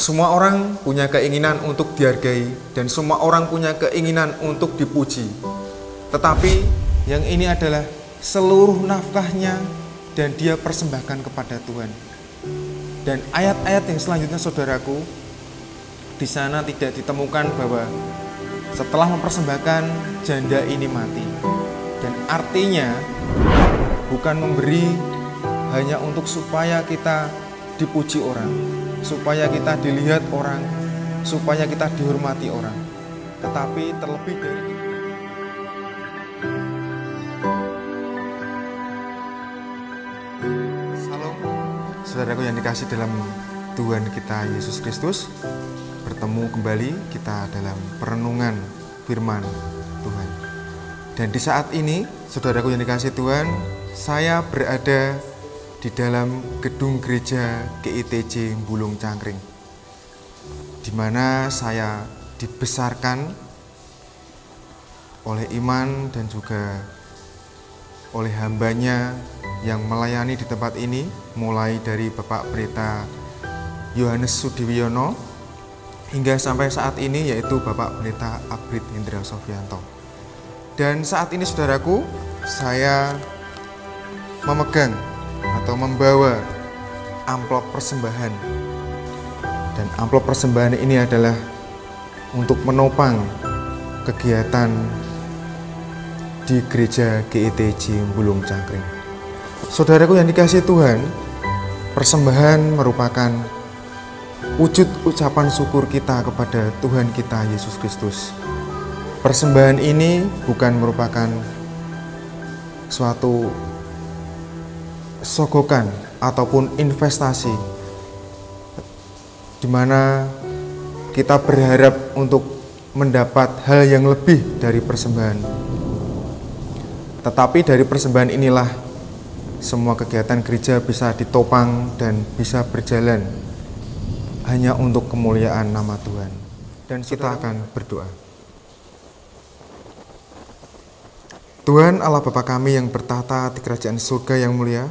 Semua orang punya keinginan untuk dihargai dan semua orang punya keinginan untuk dipuji. Tetapi yang ini adalah seluruh nafkahnya dan dia persembahkan kepada Tuhan. Dan ayat-ayat yang selanjutnya saudaraku, di sana tidak ditemukan bahwa setelah mempersembahkan janda ini mati. Dan artinya bukan memberi hanya untuk supaya kita dipuji orang, supaya kita dilihat orang, supaya kita dihormati orang, tetapi terlebih dari itu. Salam, saudaraku yang dikasih dalam Tuhan kita Yesus Kristus. Bertemu kembali kita dalam perenungan firman Tuhan. Dan di saat ini, saudaraku yang dikasih Tuhan, saya berada di dalam gedung gereja GITJ Bulung Cangkring, di mana saya dibesarkan oleh iman dan juga oleh hambanya yang melayani di tempat ini, mulai dari Bapak Pendeta Yohanes Sudiwiono hingga sampai saat ini, yaitu Bapak Pendeta Abrit Hendra Sofianto. Dan saat ini saudaraku, saya memegang atau membawa amplop persembahan. Dan amplop persembahan ini adalah untuk menopang kegiatan di gereja GITJ Bulung Cangkring. Saudaraku yang dikasihi Tuhan, persembahan merupakan wujud ucapan syukur kita kepada Tuhan kita Yesus Kristus. Persembahan ini bukan merupakan suatu sogokan ataupun investasi di mana kita berharap untuk mendapat hal yang lebih dari persembahan. Tetapi dari persembahan inilah semua kegiatan gereja bisa ditopang dan bisa berjalan hanya untuk kemuliaan nama Tuhan. Dan kita akan berdoa. Tuhan Allah Bapa kami yang bertahta di kerajaan surga yang mulia,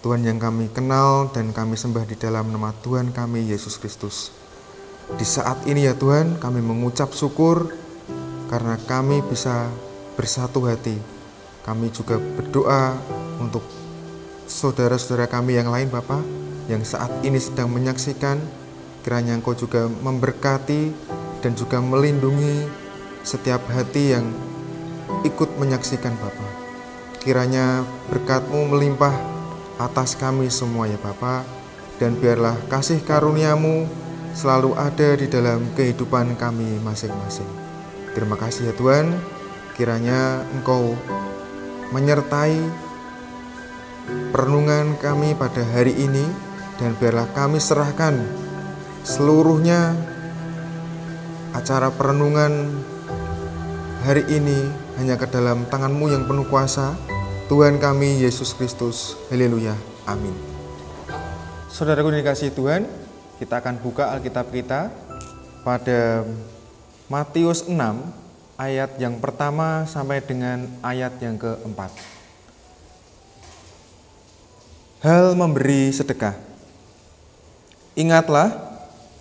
Tuhan yang kami kenal dan kami sembah di dalam nama Tuhan kami Yesus Kristus. Di saat ini ya Tuhan, kami mengucap syukur karena kami bisa bersatu hati. Kami juga berdoa untuk saudara-saudara kami yang lain Bapa, yang saat ini sedang menyaksikan. Kiranya Engkau juga memberkati dan juga melindungi setiap hati yang ikut menyaksikan Bapa. Kiranya berkat-Mu melimpah atas kami semua ya Bapa, dan biarlah kasih karunia-Mu selalu ada di dalam kehidupan kami masing-masing. Terima kasih ya Tuhan, kiranya Engkau menyertai perenungan kami pada hari ini, dan biarlah kami serahkan seluruhnya acara perenungan hari ini hanya ke dalam tangan-Mu yang penuh kuasa, Tuhan kami Yesus Kristus. Haleluya. Amin. Saudaraku yang dikasihi Tuhan, kita akan buka Alkitab kita pada Matius 6 ayat yang pertama sampai dengan ayat yang keempat. Hal memberi sedekah. Ingatlah,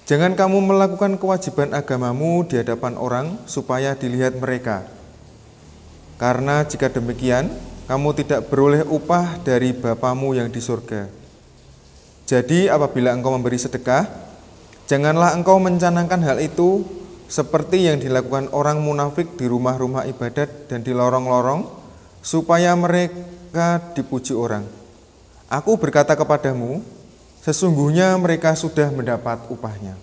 jangan kamu melakukan kewajiban agamamu di hadapan orang supaya dilihat mereka. Karena jika demikian, kamu tidak beroleh upah dari Bapamu yang di surga. Jadi apabila engkau memberi sedekah, janganlah engkau mencanangkan hal itu seperti yang dilakukan orang munafik di rumah-rumah ibadat dan di lorong-lorong, supaya mereka dipuji orang. Aku berkata kepadamu, sesungguhnya mereka sudah mendapat upahnya.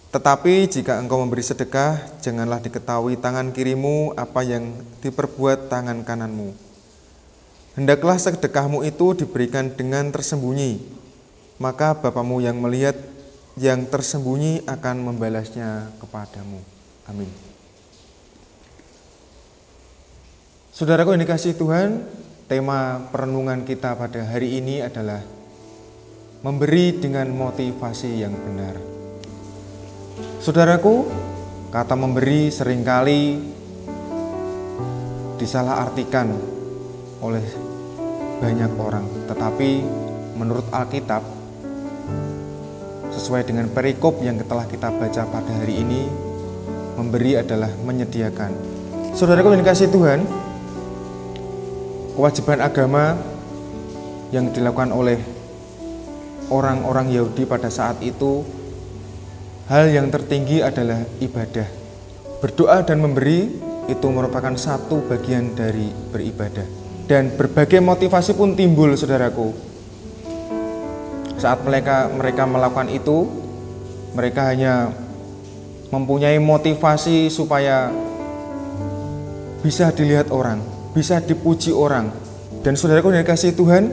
Tetapi jika engkau memberi sedekah, janganlah diketahui tangan kirimu apa yang diperbuat tangan kananmu. Hendaklah sedekahmu itu diberikan dengan tersembunyi, maka Bapamu yang melihat yang tersembunyi akan membalasnya kepadamu. Amin. Saudaraku yang dikasihi Tuhan, tema perenungan kita pada hari ini adalah memberi dengan motivasi yang benar. Saudaraku, kata memberi seringkali disalahartikan oleh banyak orang. Tetapi menurut Alkitab, Sesuai dengan perikop yang telah kita baca pada hari ini, memberi adalah menyediakan. Saudaraku yang dikasihi Tuhan, kewajiban agama yang dilakukan oleh orang-orang Yahudi pada saat itu, hal yang tertinggi adalah ibadah. Berdoa dan memberi itu merupakan satu bagian dari beribadah. Dan berbagai motivasi pun timbul, saudaraku. Saat mereka melakukan itu, mereka hanya mempunyai motivasi supaya bisa dilihat orang, bisa dipuji orang. Dan saudaraku yang dikasihi Tuhan,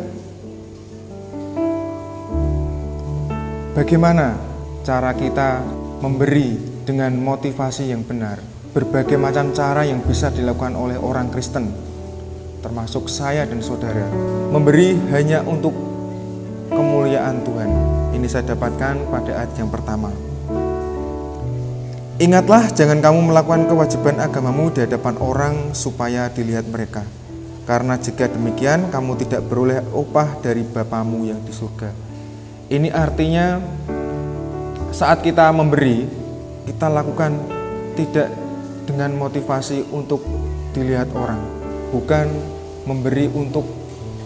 bagaimana cara kita memberi dengan motivasi yang benar? Berbagai macam cara yang bisa dilakukan oleh orang Kristen, termasuk saya dan saudara. Memberi hanya untuk kemuliaan Tuhan. Ini saya dapatkan pada ayat yang pertama. Ingatlah, jangan kamu melakukan kewajiban agamamu di hadapan orang supaya dilihat mereka. Karena jika demikian, kamu tidak beroleh upah dari Bapamu yang di surga. Ini artinya saat kita memberi, kita lakukan tidak dengan motivasi untuk dilihat orang. Bukan memberi untuk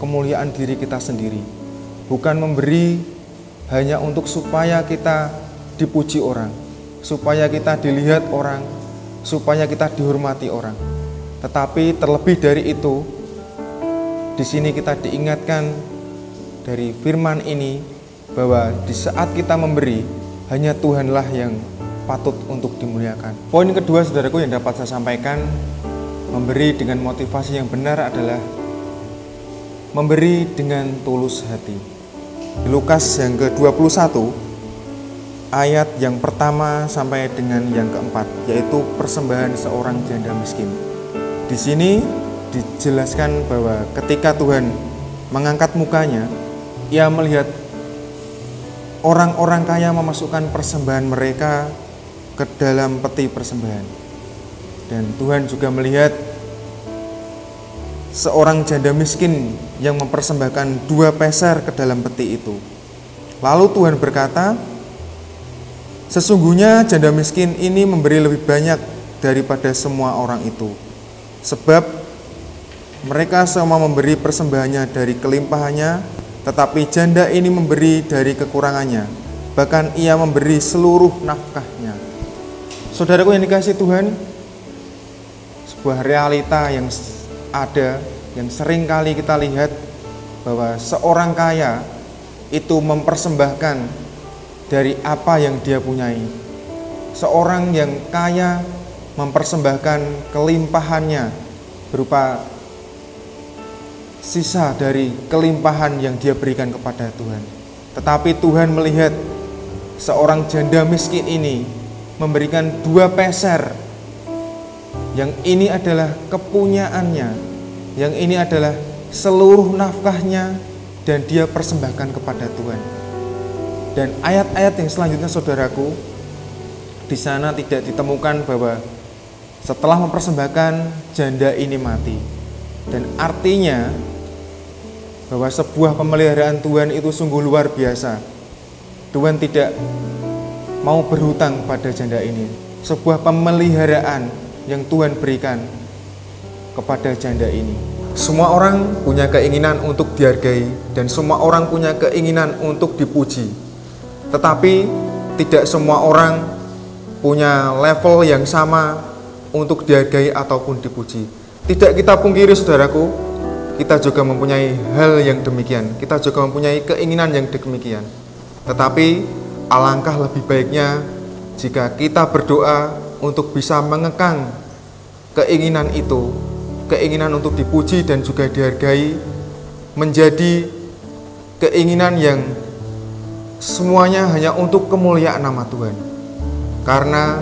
kemuliaan diri kita sendiri. Bukan memberi hanya untuk supaya kita dipuji orang, supaya kita dilihat orang, supaya kita dihormati orang. Tetapi terlebih dari itu, di sini kita diingatkan dari firman ini bahwa di saat kita memberi, hanya Tuhanlah yang patut untuk dimuliakan. Poin kedua, saudaraku, yang dapat saya sampaikan, memberi dengan motivasi yang benar adalah memberi dengan tulus hati. Lukas yang ke-21 ayat yang pertama sampai dengan yang keempat, yaitu persembahan seorang janda miskin. Di sini dijelaskan bahwa ketika Tuhan mengangkat mukanya, Ia melihat orang-orang kaya memasukkan persembahan mereka ke dalam peti persembahan. Dan Tuhan juga melihat seorang janda miskin yang mempersembahkan 2 peser ke dalam peti itu. Lalu Tuhan berkata, sesungguhnya janda miskin ini memberi lebih banyak daripada semua orang itu, sebab mereka semua memberi persembahannya dari kelimpahannya, tetapi janda ini memberi dari kekurangannya, bahkan ia memberi seluruh nafkahnya. Saudaraku yang dikasihi Tuhan, sebuah realita yang ada, yang sering kali kita lihat, bahwa seorang kaya itu mempersembahkan dari apa yang dia punyai. Seorang yang kaya mempersembahkan kelimpahannya berupa sisa dari kelimpahan yang dia berikan kepada Tuhan. Tetapi Tuhan melihat seorang janda miskin ini memberikan 2 peser. Yang ini adalah kepunyaannya, yang ini adalah seluruh nafkahnya, dan dia persembahkan kepada Tuhan. Dan ayat-ayat yang selanjutnya, saudaraku, di sana tidak ditemukan bahwa setelah mempersembahkan janda ini mati. Dan artinya bahwa sebuah pemeliharaan Tuhan itu sungguh luar biasa. Tuhan tidak mau berhutang pada janda ini. Sebuah pemeliharaan yang Tuhan berikan kepada janda ini. Semua orang punya keinginan untuk dihargai dan semua orang punya keinginan untuk dipuji. Tetapi tidak semua orang punya level yang sama untuk dihargai ataupun dipuji. Tidak kita pungkiri, saudaraku, kita juga mempunyai hal yang demikian. Kita juga mempunyai keinginan yang demikian. Tetapi alangkah lebih baiknya jika kita berdoa untuk bisa mengekang keinginan itu, keinginan untuk dipuji dan juga dihargai, menjadi keinginan yang semuanya hanya untuk kemuliaan nama Tuhan. Karena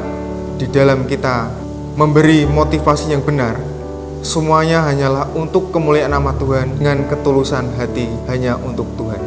di dalam kita memberi motivasi yang benar, semuanya hanyalah untuk kemuliaan nama Tuhan dengan ketulusan hati hanya untuk Tuhan.